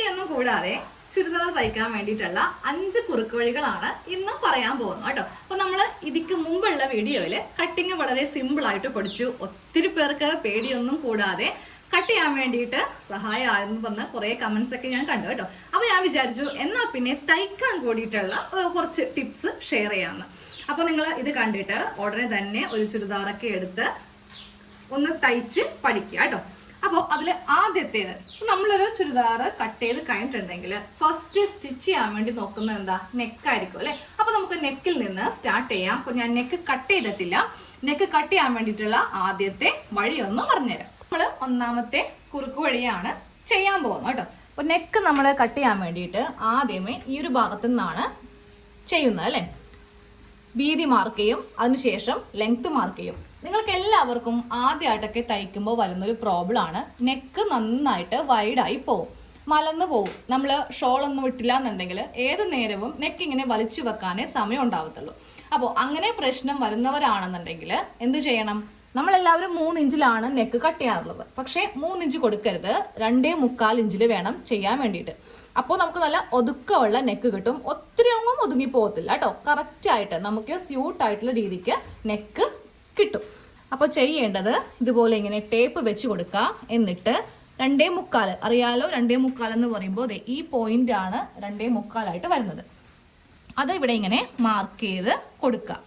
കട്ടിയൊന്നും കൂടാതെ ചുരിദാർ തയ്ക്കാൻ വേണ്ടിയിട്ടുള്ള 5 കുറുക്ക് വഴികളാണ് ഇന്ന് പറയാൻ പോകുന്നത് കേട്ടോ. അപ്പൊ നമ്മൾ ഇതിക്ക് മുമ്പുള്ള വീഡിയോയില് കട്ടിങ് വളരെ സിമ്പിൾ ആയിട്ട് പഠിച്ചു. ഒത്തിരി പേർക്ക് പേടിയൊന്നും കൂടാതെ കട്ട് ചെയ്യാൻ വേണ്ടിയിട്ട് സഹായമായെന്ന് പറഞ്ഞ കുറെ കമന്റ്സ് ഒക്കെ ഞാൻ കണ്ടു കേട്ടോ. അപ്പൊ ഞാൻ വിചാരിച്ചു എന്നാ പിന്നെ തയ്ക്കാൻ കൂടിയിട്ടുള്ള കുറച്ച് ടിപ്സ് ഷെയർ ചെയ്യാമെന്ന്. അപ്പൊ നിങ്ങൾ ഇത് കണ്ടിട്ട് ഉടനെ തന്നെ ഒരു ചുരിദാറൊക്കെ എടുത്ത് ഒന്ന് തയ്ച്ച് പഠിക്കുക കേട്ടോ. അപ്പോൾ അതിൽ ആദ്യത്തേത്, നമ്മളൊരു ചുരിദാർ കട്ട് ചെയ്ത് കഴിഞ്ഞിട്ടുണ്ടെങ്കിൽ ഫസ്റ്റ് സ്റ്റിച്ച് ചെയ്യാൻ വേണ്ടി നോക്കുന്നത് എന്താ, നെക്കായിരിക്കും അല്ലെ. അപ്പൊ നമുക്ക് നെക്കിൽ നിന്ന് സ്റ്റാർട്ട് ചെയ്യാം. അപ്പൊ ഞാൻ നെക്ക് കട്ട് ചെയ്തിട്ടില്ല. നെക്ക് കട്ട് ചെയ്യാൻ വേണ്ടിയിട്ടുള്ള ആദ്യത്തെ വഴിയൊന്ന് പറഞ്ഞുതരാം. നമ്മൾ ഒന്നാമത്തെ കുറുക്ക് വഴിയാണ് ചെയ്യാൻ പോകുന്നത് കേട്ടോ. അപ്പൊ നെക്ക് നമ്മൾ കട്ട് ചെയ്യാൻ വേണ്ടിയിട്ട് ആദ്യമേ ഈ ഒരു ഭാഗത്തു നിന്നാണ് ചെയ്യുന്നത് അല്ലെ. വീതി മാർക്ക് ചെയ്യും, അതിനുശേഷം ലെങ്ത് മാർക്ക് ചെയ്യും. നിങ്ങൾക്ക് എല്ലാവർക്കും ആദ്യമായിട്ടൊക്കെ തയ്ക്കുമ്പോൾ വരുന്നൊരു പ്രോബ്ലം ആണ്, നെക്ക് നന്നായിട്ട് വൈഡായി പോവും, മലന്ന് പോവും. നമ്മൾ ഷോളൊന്നും ഇട്ടില്ല എന്നുണ്ടെങ്കിൽ ഏത് നേരവും നെക്ക് ഇങ്ങനെ വലിച്ചു വെക്കാനേ സമയം ഉണ്ടാവത്തുള്ളൂ. അപ്പോൾ അങ്ങനെ പ്രശ്നം വരുന്നവരാണെന്നുണ്ടെങ്കിൽ എന്ത് ചെയ്യണം, നമ്മളെല്ലാവരും 3 ഇഞ്ചിലാണ് നെക്ക് കട്ട് ചെയ്യാറുള്ളത്. പക്ഷേ 3 ഇഞ്ച് കൊടുക്കരുത്, 2.25 ഇഞ്ചിൽ വേണം ചെയ്യാൻ വേണ്ടിയിട്ട്. അപ്പോൾ നമുക്ക് നല്ല ഒതുക്കമുള്ള നെക്ക് കിട്ടും. ഒത്തിരി ഒന്നും ഒതുങ്ങി പോകത്തില്ല കേട്ടോ. കറക്റ്റ് ആയിട്ട് നമുക്ക് സ്യൂട്ട് ആയിട്ടുള്ള രീതിക്ക് നെക്ക് കിട്ടും. അപ്പോൾ ചെയ്യേണ്ടത് ഇതുപോലെ ഇങ്ങനെ ടേപ്പ് വെച്ച് കൊടുക്കുക. എന്നിട്ട് 2.25 അറിയാലോ, 2.25 എന്ന് പറയുമ്പോൾ ഈ പോയിന്റ് ആണ് 2.25 വരുന്നത്. അത് ഇവിടെ ഇങ്ങനെ മാർക്ക് ചെയ്ത് കൊടുക്കുക.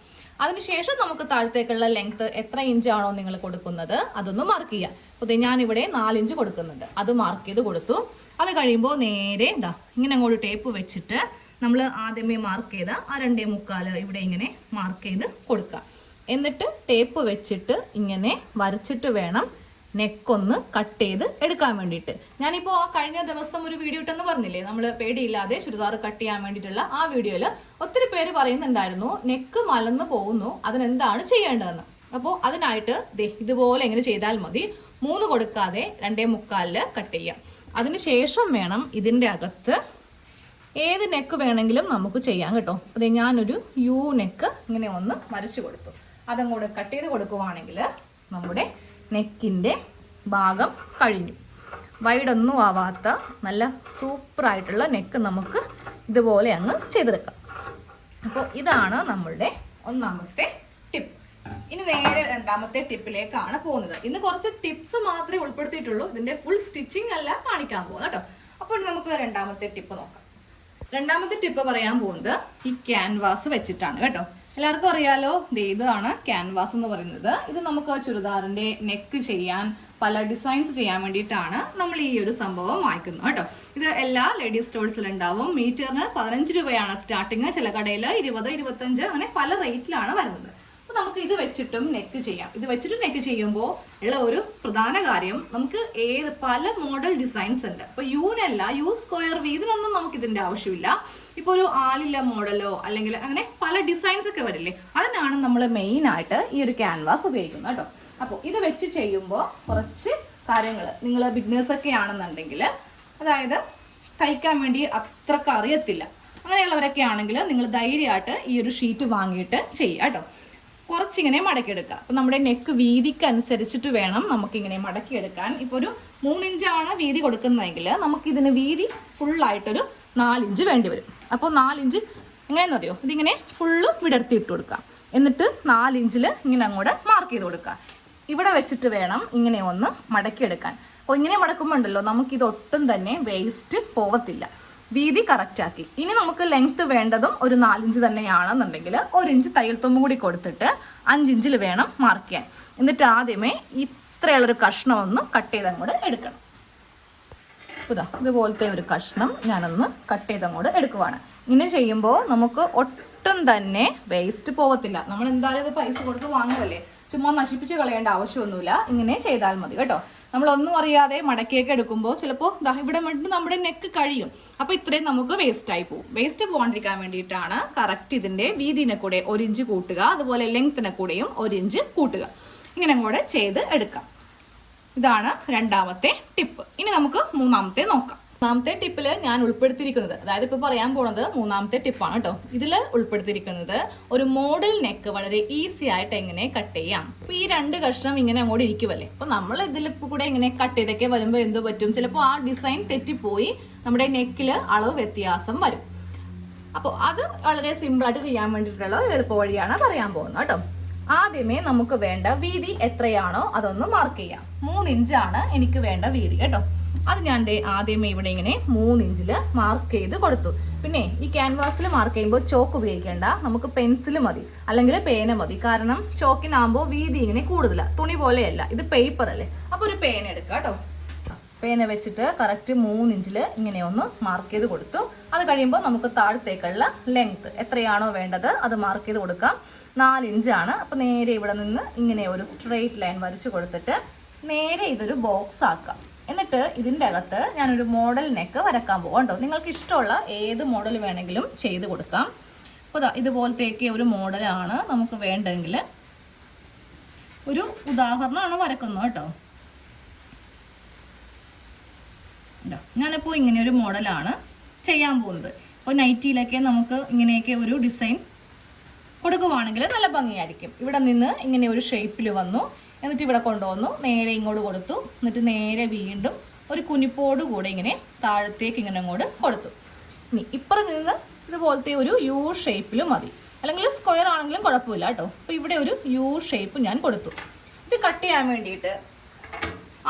അതിനുശേഷം നമുക്ക് താഴത്തേക്കുള്ള ലെങ്ത് എത്ര ഇഞ്ചാണോ നിങ്ങൾ കൊടുക്കുന്നത് അതൊന്ന് മാർക്ക് ചെയ്യുക. അപ്പോൾ ഞാനിവിടെ 4 ഇഞ്ച് കൊടുക്കുന്നുണ്ട്, അത് മാർക്ക് ചെയ്ത് കൊടുത്തു. അത് കഴിയുമ്പോൾ നേരെ ഇതാ ഇങ്ങനെ അങ്ങോട്ട് ടേപ്പ് വെച്ചിട്ട് നമ്മൾ ആദ്യമേ മാർക്ക് ചെയ്ത ആ 2.25 ഇവിടെ ഇങ്ങനെ മാർക്ക് ചെയ്ത് കൊടുക്കുക. എന്നിട്ട് ടേപ്പ് വെച്ചിട്ട് ഇങ്ങനെ വരച്ചിട്ട് വേണം നെക്കൊന്ന് കട്ട് ചെയ്ത് എടുക്കാൻ വേണ്ടിയിട്ട്. ഞാനിപ്പോൾ ആ കഴിഞ്ഞ ദിവസം ഒരു വീഡിയോ ഇട്ടെന്ന് പറഞ്ഞില്ലേ, നമ്മൾ പേടിയില്ലാതെ ചുരിദാർ കട്ട് ചെയ്യാൻ വേണ്ടിയിട്ടുള്ള ആ വീഡിയോയിൽ ഒത്തിരി പേര് പറയുന്നുണ്ടായിരുന്നു നെക്ക് മലന്ന് പോകുന്നു, അതിനെന്താണ് ചെയ്യേണ്ടതെന്ന്. അപ്പോൾ അതിനായിട്ട് ഇതുപോലെ എങ്ങനെ ചെയ്താൽ മതി, 3 കൊടുക്കാതെ 2.25 കട്ട് ചെയ്യാം. അതിനുശേഷം വേണം ഇതിൻ്റെ അകത്ത് ഏത് നെക്ക് വേണമെങ്കിലും നമുക്ക് ചെയ്യാം കേട്ടോ. അതെ, ഞാനൊരു യു നെക്ക് ഇങ്ങനെ ഒന്ന് വരച്ചു കൊടുത്തു. അതും കൂടെ കട്ട് ചെയ്ത് കൊടുക്കുവാണെങ്കിൽ നമ്മുടെ നെക്കിൻ്റെ ഭാഗം കഴിഞ്ഞു. വൈഡൊന്നും ആവാത്ത നല്ല സൂപ്പറായിട്ടുള്ള നെക്ക് നമുക്ക് ഇതുപോലെ അങ്ങ് ചെയ്തെടുക്കാം. അപ്പോൾ ഇതാണ് നമ്മളുടെ ഒന്നാമത്തെ ടിപ്പ്. ഇനി നേരെ രണ്ടാമത്തെ ടിപ്പിലേക്കാണ് പോകുന്നത്. ഇന്ന് കുറച്ച് ടിപ്സ് മാത്രമേ ഉൾപ്പെടുത്തിയിട്ടുള്ളൂ, ഇതിന്റെ ഫുൾ സ്റ്റിച്ചിങ് അല്ല കാണിക്കാൻ പോകുന്നത് കേട്ടോ. അപ്പോൾ നമുക്ക് രണ്ടാമത്തെ ടിപ്പ് നോക്കാം. രണ്ടാമത്തെ ടിപ്പ് പറയാൻ പോകുന്നത് ഈ ക്യാൻവാസ് വെച്ചിട്ടാണ് കേട്ടോ. എല്ലാവർക്കും അറിയാലോ, ഇതാണ് ക്യാൻവാസ് എന്ന് പറയുന്നത്. ഇത് നമുക്ക് ചുരിദാറിന്റെ നെക്ക് ചെയ്യാൻ, പല ഡിസൈൻസ് ചെയ്യാൻ വേണ്ടിയിട്ടാണ് നമ്മൾ ഈ ഒരു സംഭവം വാങ്ങിക്കുന്നത് കേട്ടോ. ഇത് എല്ലാ ലേഡീസ് സ്റ്റോഴ്സിലും ഉണ്ടാവും. മീറ്ററിന് 15 രൂപയാണ് സ്റ്റാർട്ടിങ്, ചില കടയിൽ 20, 25 അങ്ങനെ പല റേറ്റിലാണ് വരുന്നത്. അപ്പൊ നമുക്ക് ഇത് വെച്ചിട്ടും നെക്ക് ചെയ്യാം. ഇത് വെച്ചിട്ട് നെക്ക് ചെയ്യുമ്പോൾ ഉള്ള ഒരു പ്രധാന കാര്യം, നമുക്ക് പല മോഡൽ ഡിസൈൻസ് ഉണ്ട്. അപ്പൊ യൂനല്ല, യു സ്ക്വയർ വി, ഇതിനൊന്നും നമുക്ക് ഇതിന്റെ ആവശ്യമില്ല. ഇപ്പൊ ഒരു ആലില മോഡലോ അല്ലെങ്കിൽ അങ്ങനെ പല ഡിസൈൻസ് ഒക്കെ വരില്ലേ, അതിനാണ് നമ്മൾ മെയിൻ ആയിട്ട് ഈ ഒരു ക്യാൻവാസ് ഉപയോഗിക്കുന്നത് കേട്ടോ. അപ്പോൾ ഇത് വെച്ച് ചെയ്യുമ്പോൾ കുറച്ച് കാര്യങ്ങൾ, നിങ്ങൾ ബിഗിനേഴ്സ് ഒക്കെ ആണെന്നുണ്ടെങ്കിൽ, അതായത് തയ്ക്കാൻ വേണ്ടി അത്രക്ക് അറിയത്തില്ല അങ്ങനെയുള്ളവരൊക്കെ ആണെങ്കിൽ നിങ്ങൾ ധൈര്യമായിട്ട് ഈ ഒരു ഷീറ്റ് വാങ്ങിയിട്ട് ചെയ്യുക കേട്ടോ. കുറച്ചിങ്ങനെ മടക്കിയെടുക്കുക. അപ്പം നമ്മുടെ നെക്ക് വീതിക്കനുസരിച്ചിട്ട് വേണം നമുക്കിങ്ങനെ മടക്കിയെടുക്കാൻ. ഇപ്പോൾ ഒരു 3 ഇഞ്ചാണ് വീതി കൊടുക്കുന്നതെങ്കിൽ നമുക്കിതിന് വീതി ഫുള്ളായിട്ടൊരു 4 ഇഞ്ച് വേണ്ടി വരും. അപ്പോൾ 4 ഇഞ്ച് എങ്ങനെയെന്ന് അറിയോ, ഇതിങ്ങനെ ഫുള്ള് വിടർത്തി ഇട്ട് കൊടുക്കുക. എന്നിട്ട് 4 ഇഞ്ചിൽ ഇങ്ങനെ അങ്ങോട്ട് മാർക്ക് ചെയ്ത് കൊടുക്കുക. ഇവിടെ വെച്ചിട്ട് വേണം ഇങ്ങനെ ഒന്ന് മടക്കിയെടുക്കാൻ. അപ്പോൾ ഇങ്ങനെ മടക്കുമ്പോൾ ഉണ്ടല്ലോ, നമുക്കിതൊട്ടും തന്നെ വേസ്റ്റ് പോവത്തില്ല. വീതി കറക്റ്റാക്കി. ഇനി നമുക്ക് ലെങ്ത് വേണ്ടതും ഒരു 4 ഇഞ്ച് തന്നെയാണെന്നുണ്ടെങ്കിൽ 1 ഇഞ്ച് തയ്യൽ തുമ്പും കൂടി കൊടുത്തിട്ട് 5 ഇഞ്ചിൽ വേണം മാർക്ക് ചെയ്യാൻ. എന്നിട്ട് ആദ്യമേ ഇത്രയുള്ളൊരു കഷ്ണം ഒന്ന് കട്ട് ചെയ്ത് അങ്ങോട്ട് എടുക്കണം. ഇതുപോലത്തെ ഒരു കഷ്ണം ഞാനൊന്ന് കട്ട് ചെയ്ത് അങ്ങോട്ട് എടുക്കുവാണ്. ഇങ്ങനെ ചെയ്യുമ്പോൾ നമുക്ക് ഒട്ടും തന്നെ വേസ്റ്റ് പോകത്തില്ല. നമ്മൾ എന്തായാലും ഇത് പൈസ കൊടുത്ത് വാങ്ങുമല്ലേ, ചുമ്മാ നശിപ്പിച്ച് കളയേണ്ട ആവശ്യമൊന്നുമില്ല. ഇങ്ങനെ ചെയ്താൽ മതി കേട്ടോ. നമ്മളൊന്നും അറിയാതെ മടക്കിയൊക്കെ എടുക്കുമ്പോൾ ചിലപ്പോൾ ഇവിടെ നമ്മുടെ നെക്ക് കഴിയും. അപ്പോൾ ഇത്രയും നമുക്ക് വേസ്റ്റായി പോകും. വേസ്റ്റ് പോകാണ്ടിരിക്കാൻ വേണ്ടിയിട്ടാണ് കറക്റ്റ് ഇതിൻ്റെ വീതിനെ കൂടെ 1 ഇഞ്ച് കൂട്ടുക, അതുപോലെ ലെങ്ത്തിനെ കൂടെയും 1 ഇഞ്ച് കൂട്ടുക. ഇങ്ങനെ കൂടെ ചെയ്ത് എടുക്കാം. ഇതാണ് രണ്ടാമത്തെ ടിപ്പ്. ഇനി നമുക്ക് മൂന്നാമത്തെ നോക്കാം. മൂന്നാമത്തെ ടിപ്പിൽ ഞാൻ ഉൾപ്പെടുത്തിയിരിക്കുന്നത്, അതായത് ഇപ്പോൾ പറയാൻ പോണത് മൂന്നാമത്തെ ടിപ്പാണ് കേട്ടോ. ഇതിൽ ഉൾപ്പെടുത്തിയിരിക്കുന്നത് ഒരു മോഡൽ നെക്ക് വളരെ ഈസി ആയിട്ട് എങ്ങനെ കട്ട് ചെയ്യാം. അപ്പോൾ ഈ 2 കഷ്ണം ഇങ്ങനെ അങ്ങോട്ട് ഇരിക്കുമല്ലേ, അപ്പോൾ നമ്മൾ ഇതിൽ കൂടെ ഇങ്ങനെ കട്ട് ചെയ്തൊക്കെ വരുമ്പോൾ എന്ത് പറ്റും, ചിലപ്പോൾ ആ ഡിസൈൻ തെറ്റിപ്പോയി നമ്മുടെ നെക്കിൽ അളവ് വ്യത്യാസം വരും. അപ്പോൾ അത് വളരെ സിമ്പിളായിട്ട് ചെയ്യാൻ വേണ്ടിയിട്ടുള്ള എളുപ്പ വഴിയാണ് പറയാൻ പോകുന്നത് കേട്ടോ. ആദ്യമേ നമുക്ക് വേണ്ട വീതി എത്രയാണോ അതൊന്ന് മാർക്ക് ചെയ്യാം. 3 ഇഞ്ചാണ് എനിക്ക് വേണ്ട വീതി കേട്ടോ. അത് ഞാൻ ആദ്യമേ ഇവിടെ ഇങ്ങനെ 3 ഇഞ്ചിൽ മാർക്ക് ചെയ്ത് കൊടുത്തു. പിന്നെ ഈ ക്യാൻവാസിൽ മാർക്ക് ചെയ്യുമ്പോൾ ചോക്ക് ഉപയോഗിക്കേണ്ട, നമുക്ക് പെൻസിൽ മതി അല്ലെങ്കിൽ പേന മതി. കാരണം ചോക്കിനാകുമ്പോൾ വീതി ഇങ്ങനെ കൂടുതലാണ്, തുണി പോലെയല്ല, ഇത് പേപ്പർ അല്ലേ. അപ്പോൾ ഒരു പേന എടുക്കാം കേട്ടോ. പേന വെച്ചിട്ട് കറക്റ്റ് 3 ഇഞ്ചിൽ ഇങ്ങനെ ഒന്ന് മാർക്ക് ചെയ്ത് കൊടുത്തു. അത് കഴിയുമ്പോൾ നമുക്ക് താഴത്തേക്കുള്ള ലെങ്ത് എത്രയാണോ വേണ്ടത് അത് മാർക്ക് ചെയ്ത് കൊടുക്കാം. 4 ഇഞ്ചാണ്. അപ്പോൾ നേരെ ഇവിടെ നിന്ന് ഇങ്ങനെ ഒരു സ്ട്രെയിറ്റ് ലൈൻ വരച്ച് കൊടുത്തിട്ട് നേരെ ഇതൊരു ബോക്സ് ആക്കാം. എന്നിട്ട് ഇതിൻ്റെ അകത്ത് ഞാനൊരു മോഡൽ നെക്ക് വരക്കാൻ പോകാം കേട്ടോ. നിങ്ങൾക്ക് ഇഷ്ടമുള്ള ഏത് മോഡൽ വേണമെങ്കിലും ചെയ്ത് കൊടുക്കാം. അപ്പോൾ ഇതുപോലത്തേക്ക് ഒരു മോഡലാണ് നമുക്ക് വേണ്ടെങ്കിൽ ഒരു ഉദാഹരണമാണ് വരക്കുന്നത് കേട്ടോ. ഞാനിപ്പോൾ ഇങ്ങനെ ഒരു മോഡലാണ് ചെയ്യാൻ പോകുന്നത്. അപ്പോൾ നൈറ്റിയിലൊക്കെ നമുക്ക് ഇങ്ങനെയൊക്കെ ഒരു ഡിസൈൻ കൊടുക്കുവാണെങ്കിൽ നല്ല ഭംഗിയായിരിക്കും. ഇവിടെ നിന്ന് ഇങ്ങനെ ഒരു ഷേപ്പിൽ വന്നു, എന്നിട്ട് ഇവിടെ കൊണ്ടുവന്നു, നേരെ ഇങ്ങോട്ട് കൊടുത്തു, എന്നിട്ട് നേരെ വീണ്ടും ഒരു കുനിപ്പോട് കൂടെ ഇങ്ങനെ താഴത്തേക്ക് ഇങ്ങനെ അങ്ങോട്ട് കൊടുത്തു. ഇനി ഇപ്പുറം നിന്ന് ഇതുപോലത്തെ ഒരു യു ഷേപ്പിൽ മതി, അല്ലെങ്കിൽ സ്ക്വയർ ആണെങ്കിലും കുഴപ്പമില്ല കേട്ടോ. അപ്പോൾ ഇവിടെ ഒരു യു ഷേപ്പ് ഞാൻ കൊടുത്തു. ഇത് കട്ട് ചെയ്യാൻ വേണ്ടിയിട്ട്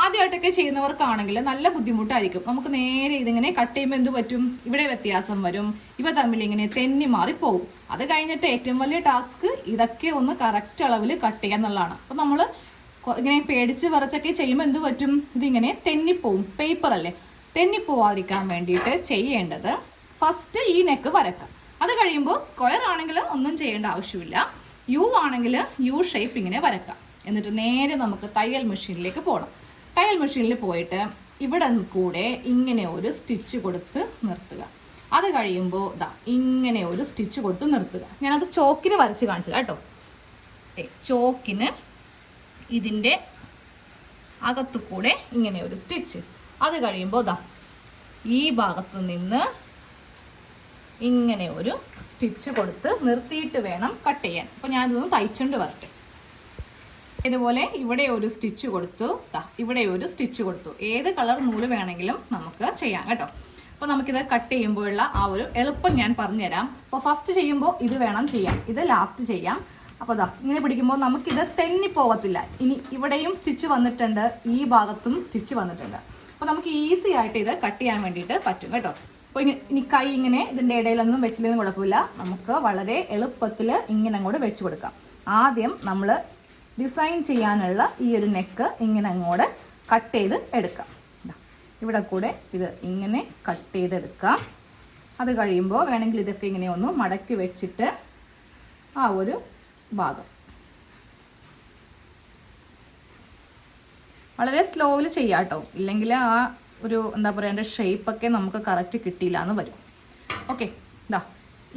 ആദ്യമായിട്ടൊക്കെ ചെയ്യുന്നവർക്കാണെങ്കിൽ നല്ല ബുദ്ധിമുട്ടായിരിക്കും. നമുക്ക് നേരെ ഇതിങ്ങനെ കട്ട് ചെയ്യുമ്പോൾ എന്ത് പറ്റും, ഇവിടെ വ്യത്യാസം വരും, ഇവ തമ്മിൽ ഇങ്ങനെ തെന്നി മാറിപ്പോകും. അത് കഴിഞ്ഞിട്ട് ഏറ്റവും വലിയ ടാസ്ക് ഇതൊക്കെ ഒന്ന് കറക്റ്റ് അളവിൽ കട്ട് ചെയ്യുക എന്നുള്ളതാണ്. അപ്പോൾ നമ്മൾ ഇങ്ങനെ പേടിച്ച് വിറച്ചൊക്കെ ചെയ്യുമ്പോൾ എന്ത് പറ്റും, ഇതിങ്ങനെ തെന്നിപ്പോവും, പേപ്പർ അല്ലേ. തെന്നിപ്പോവാതിരിക്കാൻ വേണ്ടിയിട്ട് ചെയ്യേണ്ടത് ഫസ്റ്റ് ഈ നെക്ക് വരക്കാം. അത് കഴിയുമ്പോൾ സ്ക്വയർ ആണെങ്കിൽ ഒന്നും ചെയ്യേണ്ട ആവശ്യമില്ല, യു ആണെങ്കിൽ യു ഷേപ്പ് ഇങ്ങനെ വരക്കാം. എന്നിട്ട് നേരെ നമുക്ക് തയ്യൽ മെഷീനിലേക്ക് പോകണം. തയ്യൽ മെഷീനിൽ പോയിട്ട് ഇവിടെ കൂടെ ഇങ്ങനെ ഒരു സ്റ്റിച്ച് കൊടുത്ത് നിർത്തുക. അത് കഴിയുമ്പോൾ ഇങ്ങനെ ഒരു സ്റ്റിച്ച് കൊടുത്ത് നിർത്തുക. ഞാനത് ചോക്കിന് വരച്ച് കാണിച്ചില്ല കേട്ടോ. ചോക്കിന് ഇതിൻ്റെ അകത്തു കൂടെ ഇങ്ങനെ ഒരു സ്റ്റിച്ച്. അത് കഴിയുമ്പോൾ ഈ ഭാഗത്ത് നിന്ന് ഇങ്ങനെ ഒരു സ്റ്റിച്ച് കൊടുത്ത് നിർത്തിയിട്ട് വേണം കട്ട് ചെയ്യാൻ. അപ്പോൾ ഞാനിതൊന്ന് തയ്ച്ചുകൊണ്ട് വരട്ടെ. ഇതുപോലെ ഇവിടെ ഒരു സ്റ്റിച്ച് കൊടുത്തു, ഇവിടെ ഒരു സ്റ്റിച്ച് കൊടുത്തു. ഏത് കളർ നൂല് വേണമെങ്കിലും നമുക്ക് ചെയ്യാം കേട്ടോ. അപ്പോൾ നമുക്കിത് കട്ട് ചെയ്യുമ്പോഴുള്ള ആ ഒരു എളുപ്പം ഞാൻ പറഞ്ഞുതരാം. അപ്പോൾ ഫസ്റ്റ് ചെയ്യുമ്പോൾ ഇത് വേണം ചെയ്യാൻ, ഇത് ലാസ്റ്റ് ചെയ്യാം. അപ്പോൾ ഇങ്ങനെ പിടിക്കുമ്പോൾ നമുക്കിത് തെന്നിപ്പോകത്തില്ല. ഇനി ഇവിടെയും സ്റ്റിച്ച് വന്നിട്ടുണ്ട്, ഈ ഭാഗത്തും സ്റ്റിച്ച് വന്നിട്ടുണ്ട്. അപ്പോൾ നമുക്ക് ഈസി ആയിട്ട് ഇത് കട്ട് ചെയ്യാൻ വേണ്ടിയിട്ട് പറ്റും കേട്ടോ. അപ്പോൾ ഇനി കൈ ഇങ്ങനെ ഇതിൻ്റെ ഇടയിലൊന്നും വെച്ചില്ലെങ്കിലും കുഴപ്പമില്ല, നമുക്ക് വളരെ എളുപ്പത്തിൽ ഇങ്ങനെ അങ്ങോട്ട് വെച്ച് കൊടുക്കാം. ആദ്യം നമ്മൾ ഡിസൈൻ ചെയ്യാനുള്ള ഈ ഒരു നെക്ക് ഇങ്ങനെ അങ്ങോട്ട് കട്ട് ചെയ്ത് എടുക്കാം. ഇവിടെ കൂടെ ഇത് ഇങ്ങനെ കട്ട് ചെയ്തെടുക്കാം. അത് കഴിയുമ്പോൾ വേണമെങ്കിൽ ഇതൊക്കെ ഇങ്ങനെ ഒന്ന് മടക്കി വെച്ചിട്ട് ആ ഒരു ഭാഗം വളരെ സ്ലോവിൽ ചെയ്യാം കേട്ടോ. ഇല്ലെങ്കിൽ ആ ഒരു എന്താ പറയുക, അതിൻ്റെ ഷേപ്പൊക്കെ നമുക്ക് കറക്റ്റ് കിട്ടിയില്ല എന്ന് വരും. ഓക്കെ,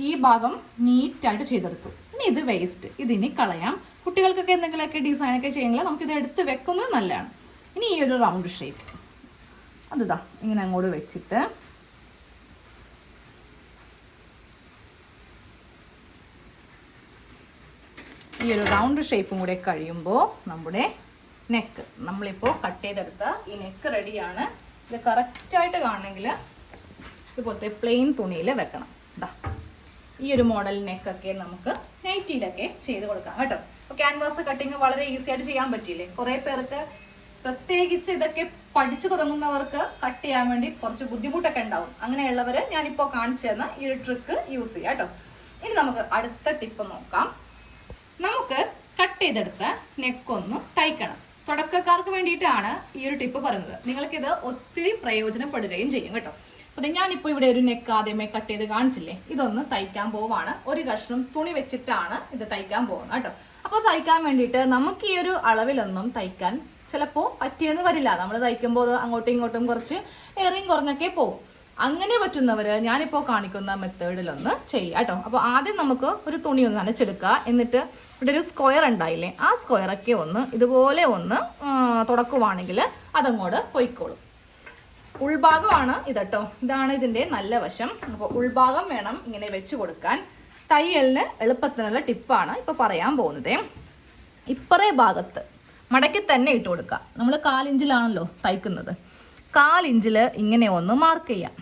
ഈ ഭാഗം നീറ്റായിട്ട് ചെയ്തെടുത്തു. ഇനി ഇത് വേസ്റ്റ്, ഇതിനി കളയാം. കുട്ടികൾക്കൊക്കെ എന്തെങ്കിലുമൊക്കെ ഡിസൈനൊക്കെ ചെയ്യുമ്പോൾ നമുക്കിത് എടുത്ത് വെക്കുന്നത് നല്ലതാണ്. ഇനി ഈ ഒരു റൗണ്ട് ഷേപ്പ് അത് ഇങ്ങനെ അങ്ങോട്ട് വെച്ചിട്ട് ഈ ഒരു റൗണ്ട് ഷേപ്പും കൂടെ കഴിയുമ്പോൾ നമ്മുടെ നെക്ക്, നമ്മളിപ്പോൾ കട്ട് ചെയ്തെടുത്ത ഈ നെക്ക് റെഡിയാണ്. ഇത് കറക്റ്റായിട്ട് കാണണമെങ്കിൽ ഇതുപോലത്തെ പ്ലെയിൻ തുണിയിൽ വെക്കണം. ഈ ഒരു മോഡൽ നെക്കൊക്കെ നമുക്ക് നൈറ്റിയിലൊക്കെ ചെയ്ത് കൊടുക്കാം കേട്ടോ. അപ്പോൾ ക്യാൻവാസ് കട്ടിങ് വളരെ ഈസി ആയിട്ട് ചെയ്യാൻ പറ്റിയില്ലേ. കുറേ പേർക്ക് പ്രത്യേകിച്ച് ഇതൊക്കെ പഠിച്ചു തുടങ്ങുന്നവർക്ക് കട്ട് ചെയ്യാൻ വേണ്ടി കുറച്ച് ബുദ്ധിമുട്ടൊക്കെ ഉണ്ടാവും. അങ്ങനെയുള്ളവർ ഞാനിപ്പോൾ കാണിച്ചു തന്ന ഈ ഒരു ട്രിക്ക് യൂസ് ചെയ്യാം കേട്ടോ. ഇനി നമുക്ക് അടുത്ത ടിപ്പ് നോക്കാം. നമുക്ക് കട്ട് ചെയ്തെടുത്ത നെക്കൊന്ന് തയ്ക്കണം. തുടക്കക്കാർക്ക് വേണ്ടിയിട്ടാണ് ഈ ഒരു ടിപ്പ് പറയുന്നത്. നിങ്ങൾക്കിത് ഒത്തിരി പ്രയോജനപ്പെടുകയും ചെയ്യും കേട്ടോ. അപ്പോൾ ഞാനിപ്പോൾ ഇവിടെ ഒരു നെക്ക് ആദ്യമേ കട്ട് ചെയ്ത് കാണിച്ചില്ലേ, ഇതൊന്ന് തയ്ക്കാൻ പോവാണ്. ഒരു കഷ്ണം തുണി വെച്ചിട്ടാണ് ഇത് തയ്ക്കാൻ പോകുന്നത് കേട്ടോ. അപ്പോൾ തയ്ക്കാൻ വേണ്ടിയിട്ട് നമുക്ക് ഈ ഒരു അളവിലൊന്നും തയ്ക്കാൻ ചിലപ്പോൾ പറ്റിയെന്ന് വരില്ല. നമ്മൾ തയ്ക്കുമ്പോൾ അങ്ങോട്ടും ഇങ്ങോട്ടും കുറച്ച് ഏറിയും കുറഞ്ഞൊക്കെ പോകും. അങ്ങനെ പറ്റുന്നവർ ഞാനിപ്പോൾ കാണിക്കുന്ന മെത്തേഡിലൊന്ന് ചെയ്യുക കേട്ടോ. അപ്പോൾ ആദ്യം നമുക്ക് ഒരു തുണി ഒന്ന് നനച്ചെടുക്കുക. എന്നിട്ട് ഇവിടെ ഒരു സ്ക്വയർ ഉണ്ടായില്ലേ, ആ സ്ക്വയറൊക്കെ ഒന്ന് ഇതുപോലെ ഒന്ന് തുടക്കുവാണെങ്കിൽ അതങ്ങോട്ട് പൊയ്ക്കോളും. ഉൾഭാഗമാണ് ഇത് കേട്ടോ. ഇതാണ് ഇതിൻ്റെ നല്ല വശം. അപ്പോൾ ഉൾഭാഗം വേണം ഇങ്ങനെ വെച്ച് കൊടുക്കാൻ. തയ്യലിന് എളുപ്പത്തിനുള്ള ടിപ്പാണ് ഇപ്പോൾ പറയാൻ പോകുന്നത്. ഇപ്പറേ ഭാഗത്ത് മടക്കി തന്നെ ഇട്ട് കൊടുക്കുക. നമ്മൾ 1/4 ഇഞ്ചിലാണല്ലോ തയ്ക്കുന്നത്. 1/4 ഇഞ്ചിൽ ഇങ്ങനെ ഒന്ന് മാർക്ക് ചെയ്യാം.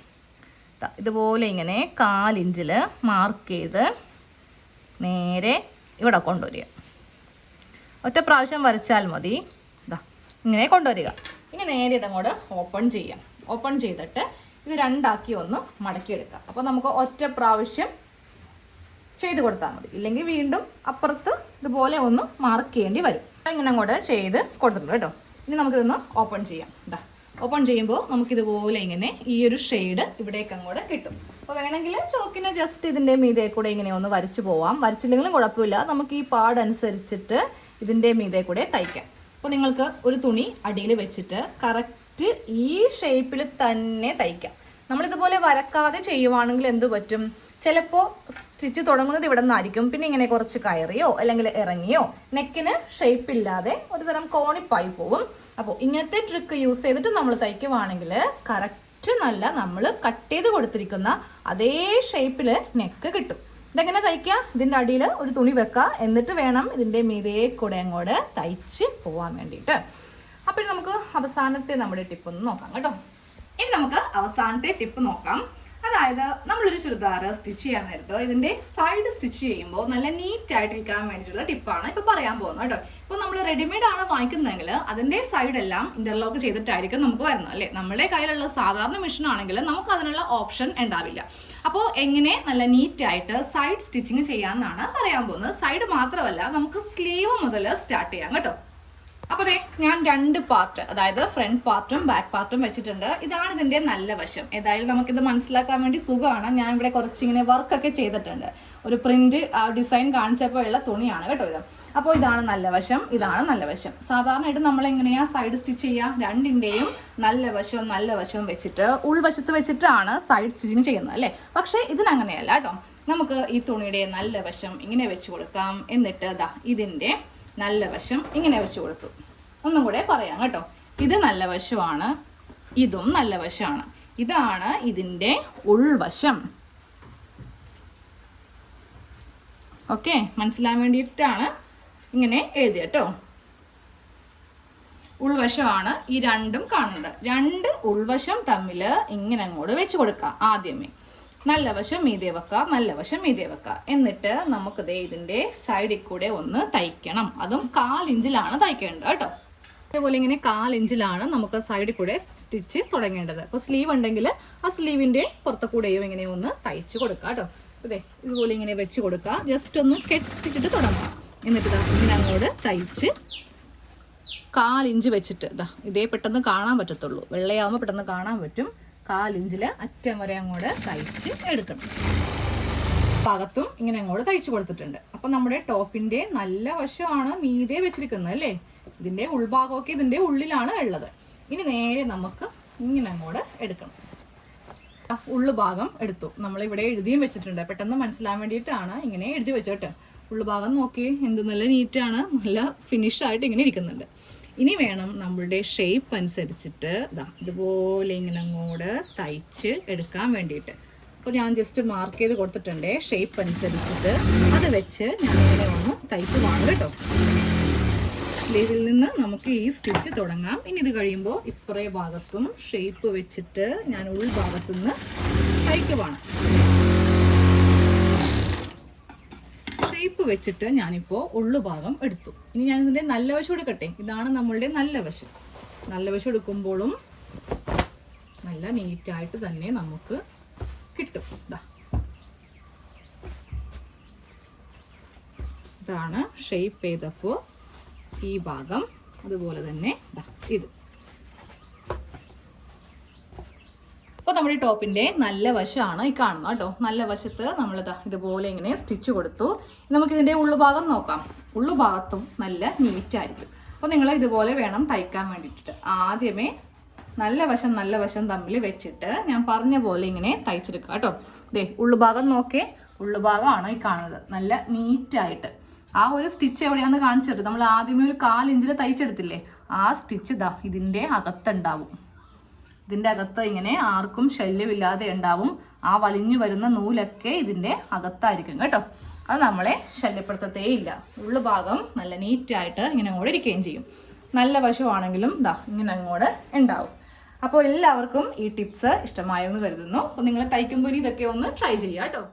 ഇതുപോലെ ഇങ്ങനെ 1/4 ഇഞ്ചിൽ മാർക്ക് ചെയ്ത് നേരെ ഇവിടെ കൊണ്ടുവരിക. ഒറ്റ പ്രാവശ്യം വരച്ചാൽ മതി. ഇങ്ങനെ കൊണ്ടുവരിക. ഇനി നേരെ ഇതങ്ങോട്ട് ഓപ്പൺ ചെയ്യാം. ഓപ്പൺ ചെയ്തിട്ട് ഇത് രണ്ടാക്കി ഒന്ന് മടക്കിയെടുക്കാം. അപ്പോൾ നമുക്ക് ഒറ്റ പ്രാവശ്യം ചെയ്ത് കൊടുത്താൽ മതി. ഇല്ലെങ്കിൽ വീണ്ടും അപ്പുറത്ത് ഇതുപോലെ ഒന്ന് മാർക്ക് ചെയ്യേണ്ടി വരും. ഇങ്ങനെ അങ്ങോട്ട് ചെയ്ത് കൊടുത്തിട്ടുണ്ട് കേട്ടോ. ഇനി നമുക്കിതൊന്ന് ഓപ്പൺ ചെയ്യാം. ഓപ്പൺ ചെയ്യുമ്പോൾ നമുക്കിതുപോലെ ഇങ്ങനെ ഈ ഒരു ഷെയ്ഡ് ഇവിടേക്ക് അങ്ങോട്ട് കിട്ടും. അപ്പോൾ വേണമെങ്കിൽ ചോക്കിനെ ജസ്റ്റ് ഇതിൻ്റെ മീതെ കൂടെ ഇങ്ങനെ ഒന്ന് വരച്ച് പോവാം. വരച്ചില്ലെങ്കിലും കുഴപ്പമില്ല. നമുക്ക് ഈ പാടനുസരിച്ചിട്ട് ഇതിൻ്റെ മീതെ കൂടെ തയ്ക്കാം. അപ്പോൾ നിങ്ങൾക്ക് ഒരു തുണി അടിയിൽ വെച്ചിട്ട് കറക്റ്റ് ഈ ഷേപ്പിൽ തന്നെ തയ്ക്കാം. നമ്മളിതുപോലെ വരക്കാതെ ചെയ്യുവാണെങ്കിൽ എന്ത് പറ്റും, ചിലപ്പോൾ സ്റ്റിച്ച് തുടങ്ങുന്നത് ഇവിടെ നിന്നായിരിക്കും. പിന്നെ ഇങ്ങനെ കുറച്ച് കയറിയോ അല്ലെങ്കിൽ ഇറങ്ങിയോ നെക്കിന് ഷേപ്പ് ഇല്ലാതെ ഒരു തരം കോണിപ്പായി പോവും. അപ്പോൾ ഇങ്ങനത്തെ ട്രിക്ക് യൂസ് ചെയ്തിട്ട് നമ്മൾ തയ്ക്കുവാണെങ്കിൽ കറക്റ്റ് നല്ല നമ്മൾ കട്ട് ചെയ്ത് കൊടുത്തിരിക്കുന്ന അതേ ഷേപ്പിൽ നെക്ക് കിട്ടും. ഇതെങ്ങനെ തയ്ക്കുക, ഇതിൻ്റെ അടിയിൽ ഒരു തുണി വെക്കുക. എന്നിട്ട് വേണം ഇതിൻ്റെ മീതേ കൂടെ അങ്ങോട്ട് തയ്ച്ച് പോകാൻ വേണ്ടിയിട്ട്. അപ്പോൾ നമുക്ക് അവസാനത്തെ നമ്മുടെ ടിപ്പ് ഒന്ന് നോക്കാം കേട്ടോ. ഇനി നമുക്ക് അവസാനത്തെ ടിപ്പ് നോക്കാം. അതായത് നമ്മളൊരു ചുരിദാർ സ്റ്റിച്ച് ചെയ്യാൻ നേരത്ത് ഇതിൻ്റെ സൈഡ് സ്റ്റിച്ച് ചെയ്യുമ്പോൾ നല്ല നീറ്റായിട്ടിരിക്കാൻ വേണ്ടിയിട്ടുള്ള ടിപ്പാണ് ഇപ്പോൾ പറയാൻ പോകുന്നത് കേട്ടോ. ഇപ്പോൾ നമ്മൾ റെഡിമെയ്ഡ് ആണ് വാങ്ങിക്കുന്നതെങ്കിൽ അതിൻ്റെ സൈഡെല്ലാം ഇൻ്റർലോക്ക് ചെയ്തിട്ടായിരിക്കും നമുക്ക് വരുന്നത് അല്ലേ. നമ്മുടെ കയ്യിലുള്ള സാധാരണ മെഷീൻ ആണെങ്കിൽ നമുക്ക് അതിനുള്ള ഓപ്ഷൻ ഉണ്ടാവില്ല. അപ്പോൾ എങ്ങനെ നല്ല നീറ്റായിട്ട് സൈഡ് സ്റ്റിച്ചിങ് ചെയ്യാമെന്നാണ് പറയാൻ പോകുന്നത്. സൈഡ് മാത്രമല്ല, നമുക്ക് സ്ലീവ് മുതൽ സ്റ്റാർട്ട് ചെയ്യാം കേട്ടോ. അപ്പോൾ അതെ, ഞാൻ 2 പാർട്ട്, അതായത് ഫ്രണ്ട് പാർട്ടും ബാക്ക് പാർട്ടും വെച്ചിട്ടുണ്ട്. ഇതാണ് ഇതിൻ്റെ നല്ല വശം. ഏതായാലും നമുക്കിത് മനസ്സിലാക്കാൻ വേണ്ടി സുഖമാണ്. ഞാൻ ഇവിടെ കുറച്ചിങ്ങനെ വർക്കൊക്കെ ചെയ്തിട്ടുണ്ട്. ഒരു പ്രിന്റ് ഡിസൈൻ കാണിച്ചപ്പോൾ ഉള്ള തുണിയാണ് കേട്ടോ ഇത്. അപ്പോൾ ഇതാണ് നല്ല വശം, ഇതാണ് നല്ല വശം. സാധാരണയായിട്ട് നമ്മൾ എങ്ങനെയാണ് സൈഡ് സ്റ്റിച്ച് ചെയ്യുക, രണ്ടിൻ്റെയും നല്ല വശവും വെച്ചിട്ട് ഉൾവശത്ത് വെച്ചിട്ടാണ് സൈഡ് സ്റ്റിച്ചിങ് ചെയ്യുന്നത് അല്ലേ. പക്ഷേ ഇതിനങ്ങനെയല്ല കേട്ടോ. നമുക്ക് ഈ തുണിയുടെ നല്ല വശം ഇങ്ങനെ വെച്ച് കൊടുക്കാം. എന്നിട്ട് ഇതിൻ്റെ നല്ല വശം ഇങ്ങനെ വെച്ച് കൊടുത്തു. ഒന്നും കൂടെ പറയാം കേട്ടോ. ഇത് നല്ല വശമാണ്, ഇതും നല്ല വശമാണ്. ഇതാണ് ഇതിൻ്റെ ഉൾവശം. ഓക്കെ, മനസ്സിലാൻ വേണ്ടിയിട്ടാണ് ഇങ്ങനെ എഴുതിയ കേട്ടോ. ഉൾവശമാണ് ഈ രണ്ടും കാണുന്നത്. 2 ഉൾവശം തമ്മിൽ ഇങ്ങനെ അങ്ങോട്ട് വെച്ച് കൊടുക്കാം. ആദ്യമേ നല്ല വശം മീതെ വെക്കാം, നല്ല വശം മീതെ വെക്കാം. എന്നിട്ട് നമുക്കിത് ഇതിൻ്റെ സൈഡിൽ കൂടെ ഒന്ന് തയ്ക്കണം. അതും 1/4 ഇഞ്ചിലാണ് തയ്ക്കേണ്ടത് കേട്ടോ. അതേപോലെ ഇങ്ങനെ 1/4 ഇഞ്ചിലാണ് നമുക്ക് സൈഡിൽ കൂടെ സ്റ്റിച്ച് തുടങ്ങേണ്ടത്. അപ്പോൾ സ്ലീവ് ഉണ്ടെങ്കിൽ ആ സ്ലീവിൻ്റെ പുറത്തു കൂടെയും ഇങ്ങനെ ഒന്ന് തയ്ച്ച് കൊടുക്കാം കേട്ടോ. അതെ, ഇതുപോലെ ഇങ്ങനെ വെച്ച് കൊടുക്കുക. ജസ്റ്റ് ഒന്ന് കെട്ടിട്ടിട്ട് തുടങ്ങാം. എന്നിട്ട് ഇങ്ങനെ അങ്ങോട്ട് തയ്ച്ച് 1/4 ഇഞ്ച് വെച്ചിട്ട് ഇതേ പെട്ടെന്ന് കാണാൻ പറ്റത്തുള്ളൂ. വെള്ളയാവുമ്പോൾ പെട്ടെന്ന് കാണാൻ പറ്റും. 1/4 ഇഞ്ചിൽ അറ്റം വരെ അങ്ങോട്ട് തയ്ച്ച് എടുക്കണം. ഭാഗത്തും ഇങ്ങനെ അങ്ങോട്ട് തയ്ച്ച് കൊടുത്തിട്ടുണ്ട്. അപ്പം നമ്മുടെ ടോപ്പിൻ്റെ നല്ല വശമാണ് മീതെ വെച്ചിരിക്കുന്നത് അല്ലേ. ഇതിൻ്റെ ഉൾഭാഗമൊക്കെ ഇതിൻ്റെ ഉള്ളിലാണ് ഉള്ളത്. ഇനി നേരെ നമുക്ക് ഇങ്ങനെ അങ്ങോട്ട് എടുക്കണം. ഉള്ളുഭാഗം എടുത്തു. നമ്മളിവിടെ എഴുതിയും വെച്ചിട്ടുണ്ട്. പെട്ടെന്ന് മനസ്സിലാൻ വേണ്ടിയിട്ടാണ് ഇങ്ങനെ എഴുതി വെച്ചോട്ടെ. ഉള്ളുഭാഗം നോക്കി എന്ത് നല്ല നീറ്റാണ്, നല്ല ഫിനിഷായിട്ട് ഇങ്ങനെ ഇരിക്കുന്നുണ്ട്. ഇനി വേണം നമ്മളുടെ ഷേപ്പ് അനുസരിച്ചിട്ട് ഇതുപോലെ ഇങ്ങനെ അങ്ങോട്ട് തയ്ച്ച് എടുക്കാൻ വേണ്ടിയിട്ട്. അപ്പോൾ ഞാൻ ജസ്റ്റ് മാർക്ക് ചെയ്ത് കൊടുത്തിട്ടുണ്ട്. ഷേപ്പ് അനുസരിച്ചിട്ട് അത് വെച്ച് ഞാൻ ഇങ്ങനെ ഒന്ന് തയ്ക്കുവാണ് കേട്ടോ. സ്ലീവിൽ നിന്ന് നമുക്ക് ഈ സ്റ്റിച്ച് തുടങ്ങാം. ഇനി ഇത് കഴിയുമ്പോൾ ഇപ്പറേ ഭാഗത്തും ഷേപ്പ് വെച്ചിട്ട് ഞാൻ ഉൾഭാഗത്തുനിന്ന് തയ്ക്കുവാണ്. ഷേപ്പ് വെച്ചിട്ട് ഞാനിപ്പോൾ ഉള്ളുഭാഗം എടുത്തു. ഇനി ഞാൻ ഇതിൻ്റെ നല്ല വശം എടുക്കട്ടെ. ഇതാണ് നമ്മളുടെ നല്ല വശം. നല്ല വശം എടുക്കുമ്പോഴും നല്ല നീറ്റായിട്ട് തന്നെ നമുക്ക് കിട്ടും. ഇതാണ് ഷേപ്പ് ചെയ്തപ്പോൾ ഈ ഭാഗം. അതുപോലെ തന്നെ ഇത്. അപ്പോൾ നമ്മുടെ ടോപ്പിൻ്റെ നല്ല വശമാണ് ഈ കാണുന്നത് കേട്ടോ. നല്ല വശത്ത് നമ്മൾ ഇതുപോലെ ഇങ്ങനെ സ്റ്റിച്ച് കൊടുത്തു. നമുക്കിതിൻ്റെ ഉള്ളുഭാഗം നോക്കാം. ഉള്ളുഭാഗത്തും നല്ല നീറ്റായിരിക്കും. അപ്പോൾ നിങ്ങൾ ഇതുപോലെ വേണം തയ്ക്കാൻ വേണ്ടിയിട്ട്. ആദ്യമേ നല്ല വശം തമ്മിൽ വെച്ചിട്ട് ഞാൻ പറഞ്ഞ പോലെ ഇങ്ങനെ തയ്ച്ചെടുക്കുക കേട്ടോ. ഉള്ളുഭാഗം നോക്കേ, ഉള്ളുഭാഗമാണ് ഈ കാണുന്നത്. നല്ല നീറ്റായിട്ട് ആ ഒരു സ്റ്റിച്ച് എവിടെയാണെന്ന് കാണിച്ചിട്ട് നമ്മൾ ആദ്യമേ ഒരു 1/4 ഇഞ്ചിൽ തയ്ച്ചെടുത്തില്ലേ, ആ സ്റ്റിച്ച് ഇതിൻ്റെ അകത്തുണ്ടാവും. ഇതിൻ്റെ അകത്ത് ഇങ്ങനെ ആർക്കും ശല്യമില്ലാതെ ഉണ്ടാവും. ആ വലിഞ്ഞു വരുന്ന നൂലൊക്കെ ഇതിൻ്റെ അകത്തായിരിക്കും കേട്ടോ. അത് നമ്മളെ ശല്യപ്പെടുത്തത്തേ ഇല്ല. ഉള്ളു ഭാഗം നല്ല നീറ്റായിട്ട് ഇങ്ങനെ അങ്ങോട്ട് ഇരിക്കുകയും ചെയ്യും. നല്ല വശമാണെങ്കിലും ഇങ്ങനെ അങ്ങോട്ട് ഉണ്ടാവും. അപ്പോൾ എല്ലാവർക്കും ഈ ടിപ്സ് ഇഷ്ടമായെന്ന് കരുതുന്നു. അപ്പോൾ നിങ്ങൾ തയ്ക്കുമ്പോൾ ഇതൊക്കെ ഒന്ന് ട്രൈ ചെയ്യുക കേട്ടോ.